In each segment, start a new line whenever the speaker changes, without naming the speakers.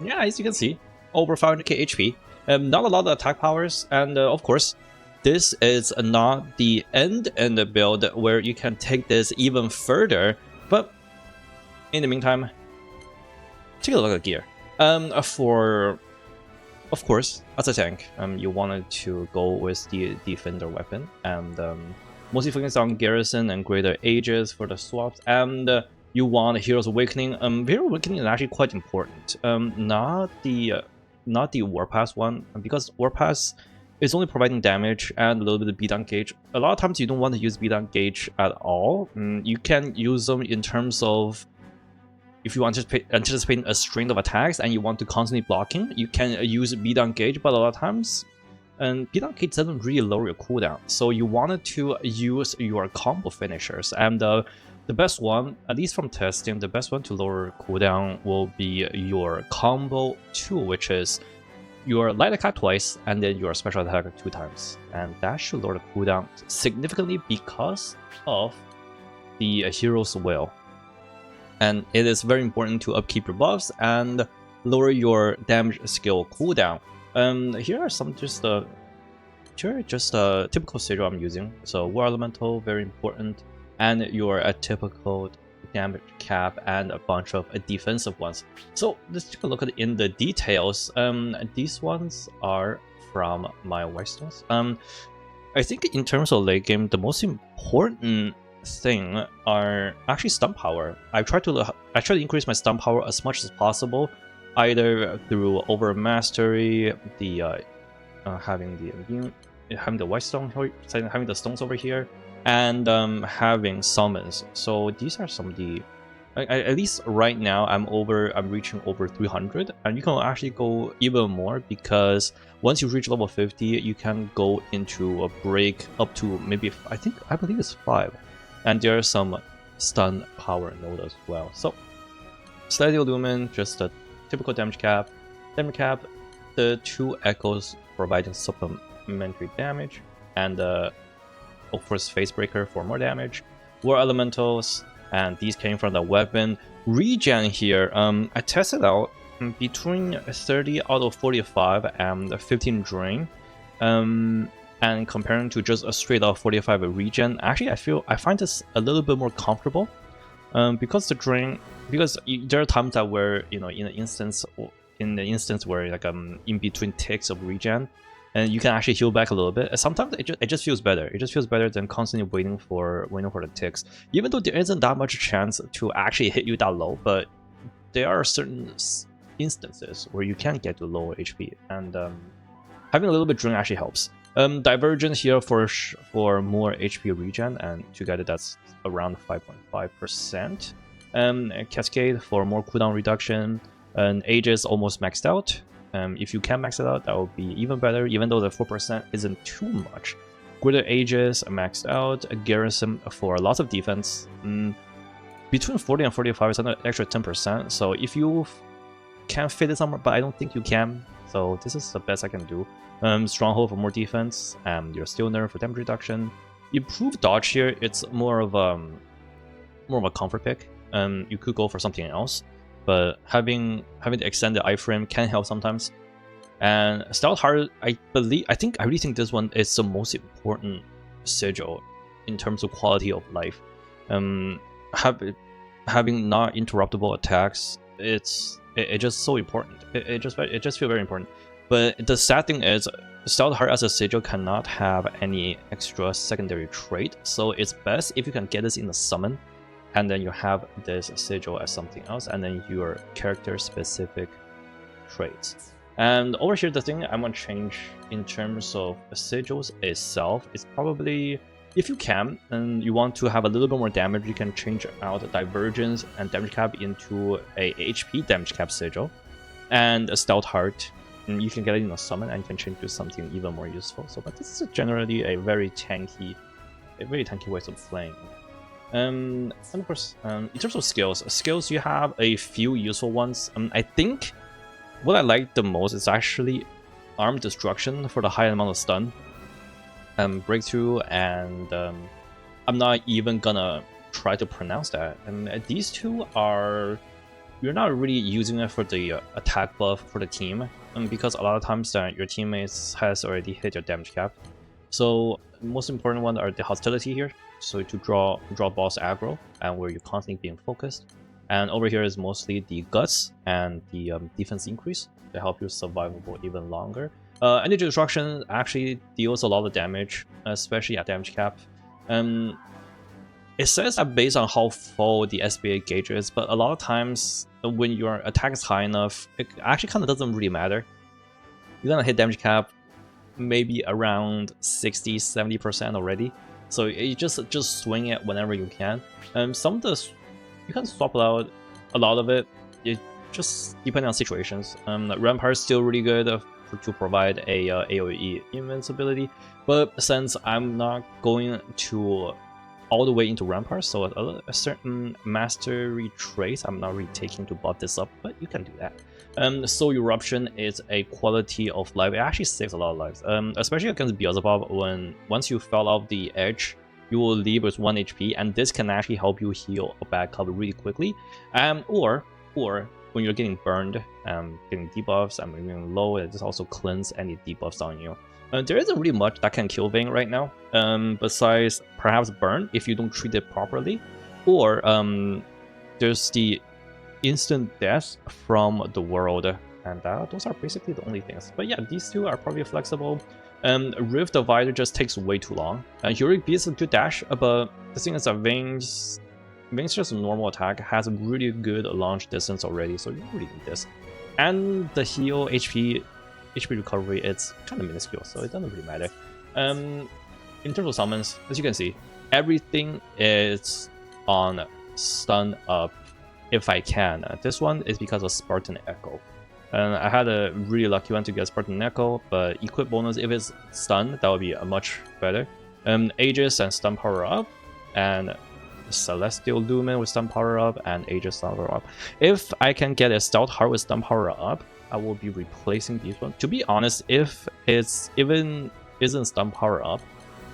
Yeah, as you can see, over 500k HP. Not a lot of attack powers, and of course, this is not the end in the build where you can take this even further. But in the meantime, take a look at gear. For of course, as a tank, you wanted to go with the defender weapon, and mostly focused on garrison and greater ages for the swaps, and you want Hero's Awakening. Hero's Awakening is actually quite important. Not the Warpass one, because Warpass is only providing damage and a little bit of beatdown gauge. A lot of times you don't want to use beatdown gauge at all. You can use them in terms of if you anticipate a string of attacks and you want to constantly blocking, you can use beatdown gauge, but a lot of times, beatdown gauge doesn't really lower your cooldown. So you wanted to use your combo finishers, and the best one, at least from testing, the best one to lower cooldown will be your combo 2, which is your light attack twice and then your special attack 2 times. And that should lower the cooldown significantly because of the hero's will. And it is very important to upkeep your buffs and lower your damage skill cooldown. Here are some just typical sigil I'm using. So War Elemental, very important, and your typical damage cap and a bunch of defensive ones. So let's take a look at in the details. These ones are from my Whitestones. I think in terms of late game, the most important thing are actually stun power. I try to increase my stun power as much as possible, either through Overmastery, having the Whitestone, having the stones over here, and having summons. So these are some of the. At least right now, I'm reaching over 300, and you can actually go even more because once you reach level 50, you can go into a break up to maybe I believe it's 5. And there are some stun power node as well. So, slightly Lumen, just a typical damage cap, the 2 echoes providing supplementary damage, and of course Facebreaker for more damage, War Elementals, and these came from the weapon. Regen here, I tested out between 30 out of 45 and 15 drain. And comparing to just a straight up 45 regen, actually I find this a little bit more comfortable, because there are times that where in the instance where like in between ticks of regen, and you can actually heal back a little bit. Sometimes it just feels better. It just feels better than constantly waiting for the ticks. Even though there isn't that much chance to actually hit you that low, but there are certain instances where you can get to lower HP, and having a little bit drain actually helps. Divergence here for more HP regen, and together that's around 5.5%. Cascade for more cooldown reduction, and Aegis almost maxed out. If you can max it out, that would be even better, even though the 4% isn't too much. Greater Aegis maxed out, a Garrison for lots of defense. Between 40 and 45 is an extra 10%, so if you can fit it somewhere, but I don't think you can, so this is the best I can do. Stronghold for more defense, and your Steel Nerve for damage reduction. Improved dodge here, it's more of a comfort pick. You could go for something else, but having the extended iframe can help sometimes. And Stout Heart, I really think this one is the most important sigil in terms of quality of life. Having not interruptible attacks, it's just so important. It just feels very important. But the sad thing is, Stout Heart as a sigil cannot have any extra secondary trait, so it's best if you can get this in the summon, and then you have this sigil as something else, and then your character-specific traits. And over here, the thing I'm going to change in terms of sigils itself is probably, if you can, and you want to have a little bit more damage, you can change out Divergence and Damage Cap into a HP Damage Cap sigil, and a Stout Heart. And you can get it in a summon, and you can change to something even more useful. So, but this is generally a very tanky way of playing. And of course, in terms of skills, you have a few useful ones. I think what I like the most is actually Arm Destruction for the high amount of stun, Breakthrough, and I'm not even gonna try to pronounce that. And these two are you're not really using it for the attack buff for the team, because a lot of times your teammates has already hit your damage cap. So most important one are the hostility here, so to draw boss aggro and where you're constantly being focused. And over here is mostly the guts and the defense increase to help you survivable even longer. Energy destruction actually deals a lot of damage, especially at damage cap. It says that based on how full the SBA gauge is, but a lot of times when your attack is high enough, it actually kind of doesn't really matter. You're gonna hit damage cap maybe around 60-70% already, so you just swing it whenever you can. Some of this you can swap out a lot of it. It just depending on situations. Rampart is still really good to provide a AoE invincibility, but since I'm not going to all the way into Rampart, so a certain mastery trait I'm not really taking to buff this up, but you can do that. Soul Eruption is a quality of life. It actually saves a lot of lives, especially against Beelzebub. Once you fell off the edge, you will leave with 1 HP, and this can actually help you heal back up really quickly. Or when you're getting burned, getting debuffs, and moving low, it just also cleanse any debuffs on you. There isn't really much that can kill Vane right now, besides perhaps burn if you don't treat it properly, or there's the instant death from the world, and those are basically the only things. But yeah, these two are probably flexible. Rift Divider just takes way too long. Heroic Beast is a good dash, but the thing is that Vane's just a normal attack has a really good launch distance already, so you don't really need this. And the heal HP recovery, it's kind of minuscule, so it doesn't really matter. In terms of summons, as you can see, everything is on stun up if I can. This one is because of Spartan Echo. I had a really lucky one to get Spartan Echo, but equip bonus, if it's stun, that would be much better. Aegis and stun power up, and Celestial Lumen with stun power up, and Aegis stun power up. If I can get a Stout Heart with stun power up, I will be replacing these ones. To be honest, if it's even isn't stun power up,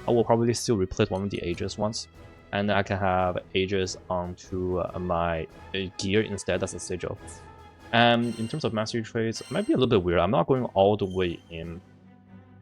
I will probably still replace one of the Aegis ones, and I can have Aegis onto my gear instead as a sigil. In terms of mastery traits, it might be a little bit weird. I'm not going all the way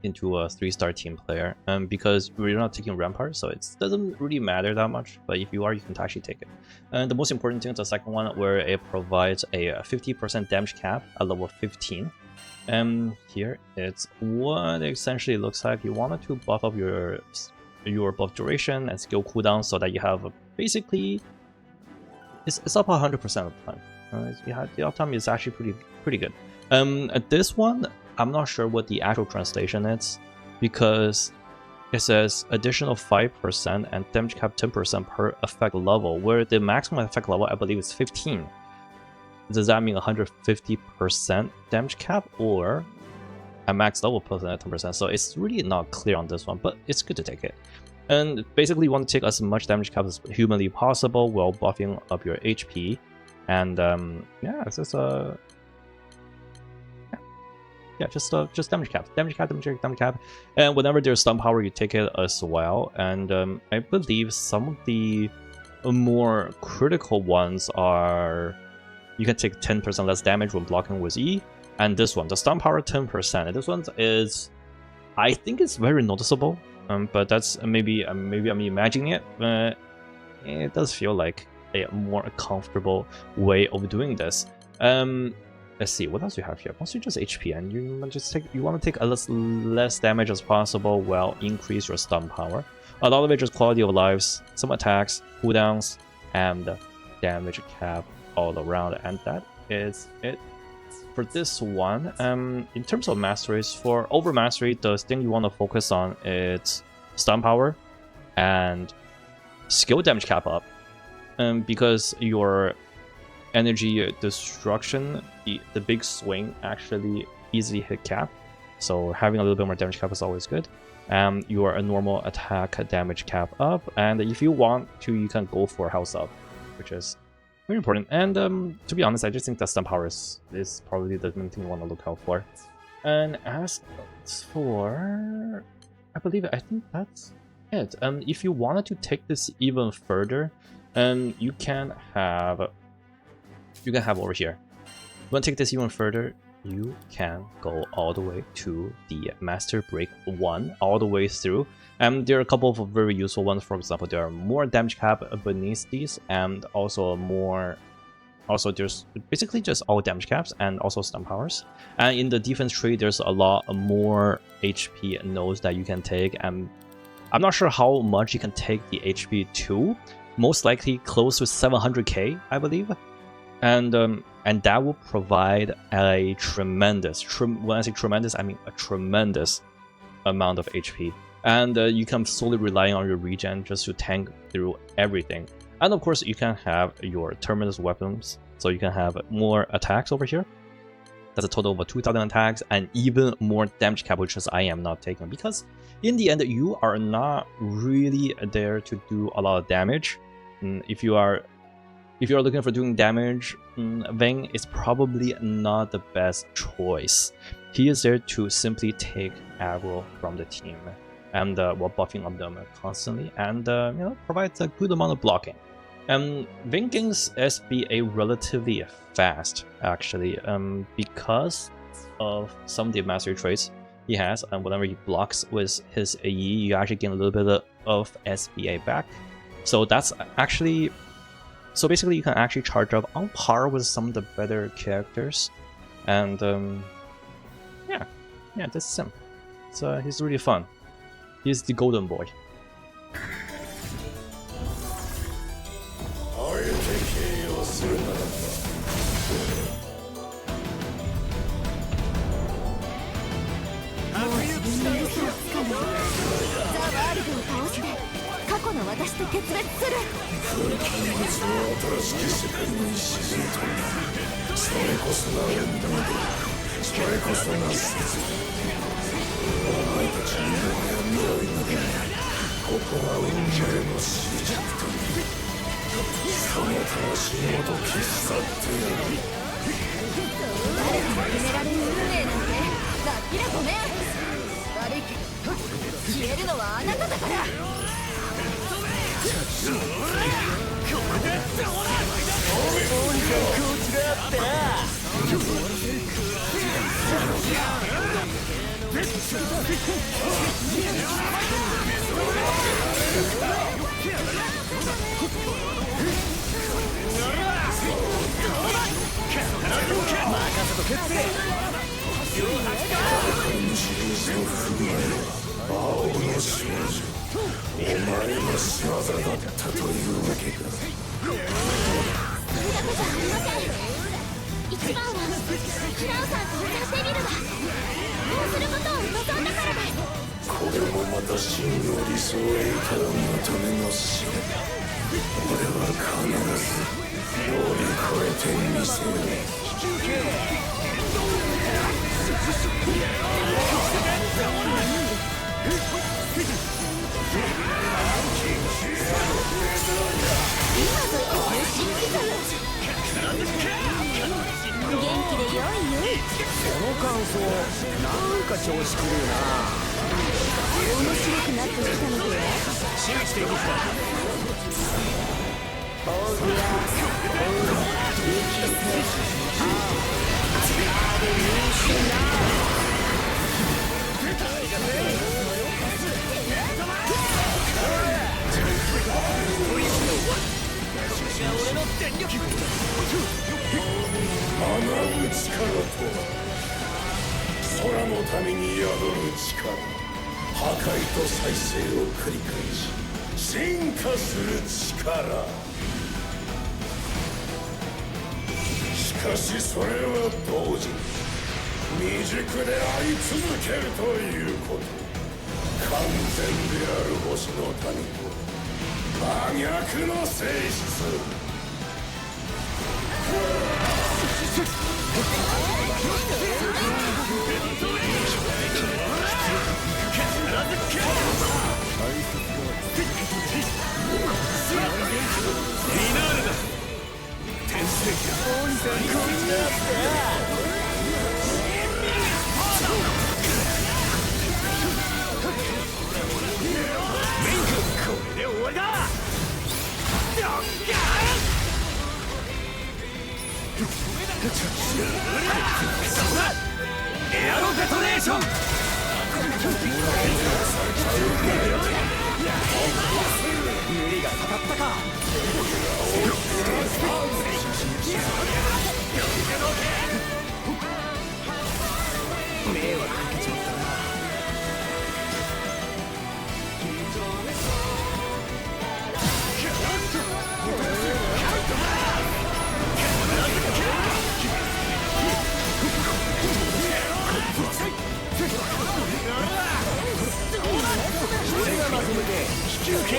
into a 3-star team player, because we're not taking Rampart, so it doesn't really matter that much. But if you are, you can actually take it. And the most important thing is the second one, where it provides a 50% damage cap at level 15. Here it's what it essentially looks like. You wanted to buff up your buff duration and skill cooldown so that you have basically it's up 100% of the time. The uptime is actually pretty good. This one, I'm not sure what the actual translation is, because it says additional 5% and damage cap 10% per effect level, where the maximum effect level I believe is 15. Does that mean 150% damage cap, or a max level plus 10%? So it's really not clear on this one, but it's good to take it. And basically, you want to take as much damage cap as humanly possible while buffing up your HP. And yeah, it's just just damage cap, damage cap, and whenever there's stun power, you take it as well. And I believe some of the more critical ones are you can take 10% less damage when blocking with E, and this one, the stun power 10%. And this one is, I think it's very noticeable, but that's maybe I'm imagining it, but it does feel like a more comfortable way of doing this. Let's see, what else do you have here? Mostly just HP, and you want to take as less damage as possible while increase your stun power. A lot of it just quality of lives, some attacks, cooldowns, and damage cap all around, and that is it for this one. In terms of masteries, for Overmastery, the thing you want to focus on is stun power and skill damage cap up. Because your energy destruction, the big swing actually easily hit cap, so having a little bit more damage cap is always good. Your normal attack damage cap up, and if you want to, you can go for health up, which is very important. And to be honest, I just think that stun power is probably the main thing you want to look out for. And as for, I think that's it. If you wanted to take this even further, you can have you can have over here. You want to take this even further, you can go all the way to the Master Break 1, all the way through. And there are a couple of very useful ones. For example, there are more damage cap beneath these, and also more. Also, there's basically just all damage caps and also stun powers. And in the defense tree, there's a lot more HP nodes that you can take. And I'm not sure how much you can take the HP to. Most likely close to 700k, I believe. And that will provide a tremendous, when I say tremendous, I mean a tremendous amount of HP. And you can solely rely on your regen just to tank through everything. And of course, you can have your terminus weapons, so you can have more attacks over here. That's a total of 2,000 attacks and even more damage cap, which is I am not taking, because in the end, you are not really there to do a lot of damage. If you are looking for doing damage, Vane is probably not the best choice. He is there to simply take aggro from the team and while buffing up them constantly, and provides a good amount of blocking. Vane gains SBA relatively fast, actually, because of some of the mastery traits he has, and whenever he blocks with his AE, you actually gain a little bit of SBA back. So that's actually, so basically you can actually charge up on par with some of the better characters, and yeah, this is him. So he's really fun. He's the golden boy.
無理がたたったか。迷惑かけちまったな。俺がまとめて引き受け。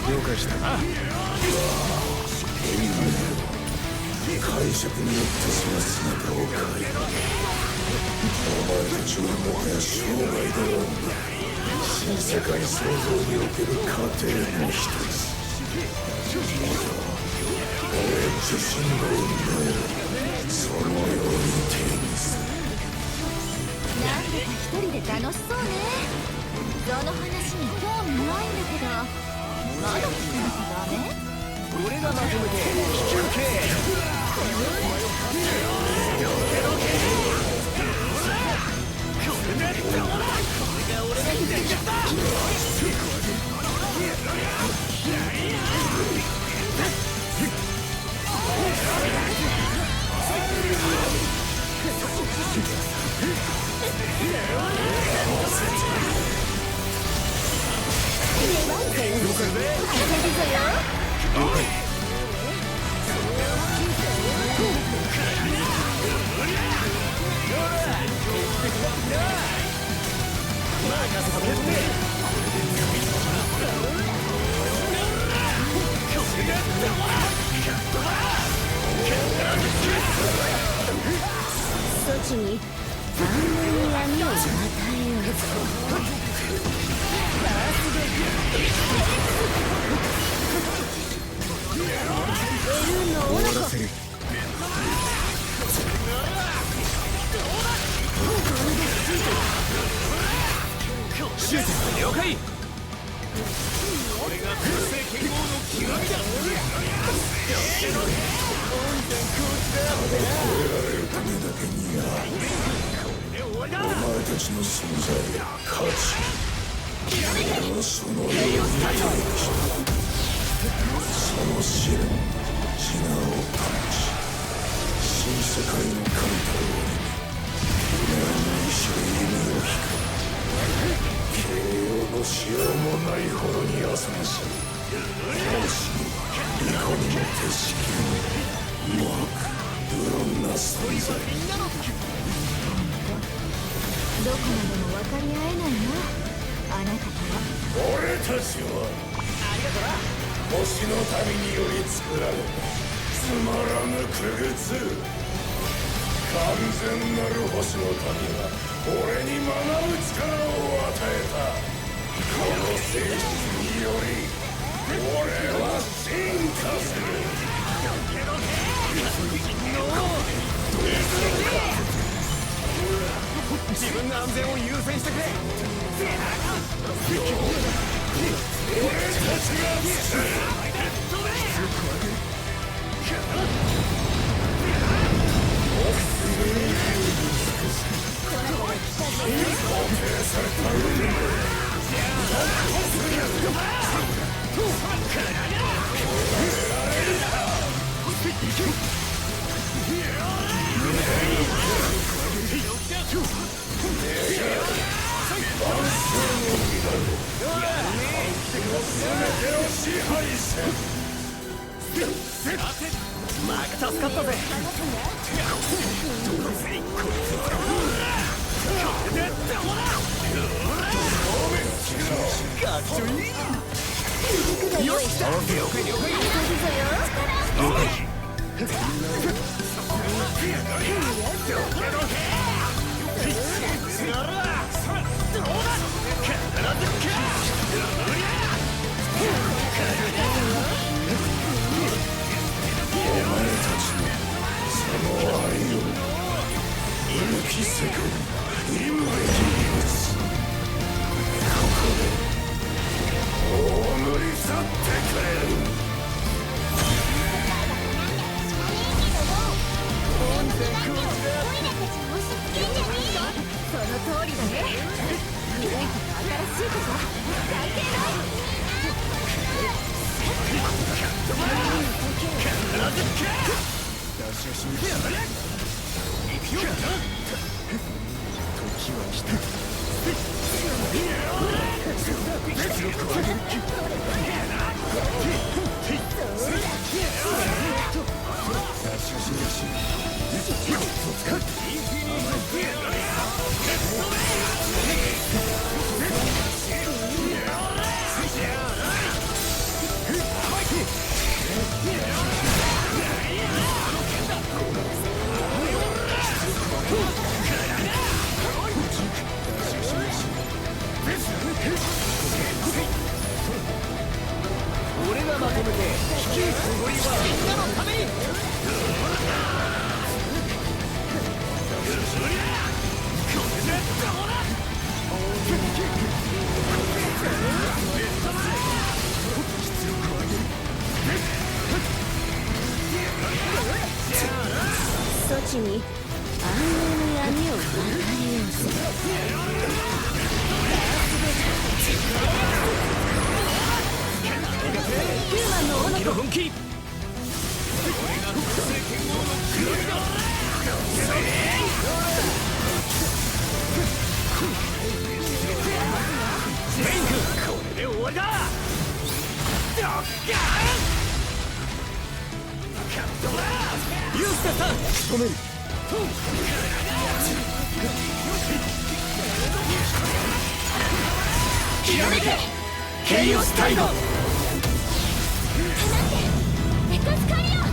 了解したな。
解釈によってその姿を変える。お前たちはもはや生涯ではない。新世界創造における過程の一つ。俺自身の運命をそのように定義する。
なんでか一人で楽しそうね。その話に興味ないんだけど、まだ聞くのダメ？
俺がまとめて引き受け。
そちに万能に闇を与えようぞ。
終わらせる。シュート了解。俺が空性剣豪の極みだ。
超えられるためだけにある。お前たちの存在や価値、俺はそのように定義した。その試練、自我を感じ、新世界の神と俺に無念の意志で弓を引く。形容のしようもないほどに浅ましい。教師にいかにも手しきる弱く無論な存在。
どこまでも分かり合えないな、あなたとは。
俺たちは星の民により作られたつまらぬ傀儡。完全なる星の神が俺に学ぶ力を与えた。この性質により俺は進化する。
自分の安全を優先してくれ。
俺たちが作る。
マーク助かったぜ。かっちょいい。よし、了解了解。
奇跡今に打つ。ここで葬り去ってくれる。
その通りだね。新しいことは関係ない。
俺がまとめて引き継ごりはみんなのために。
そちに暗号の闇を渡りようする。ヒューマンの斧と
本気。俺が複製剣王の黒いだ。レインク、これで終わりだ。ドッガーン。ユースタさん止める。ひらめけケイオスタイド。
エクスカリア。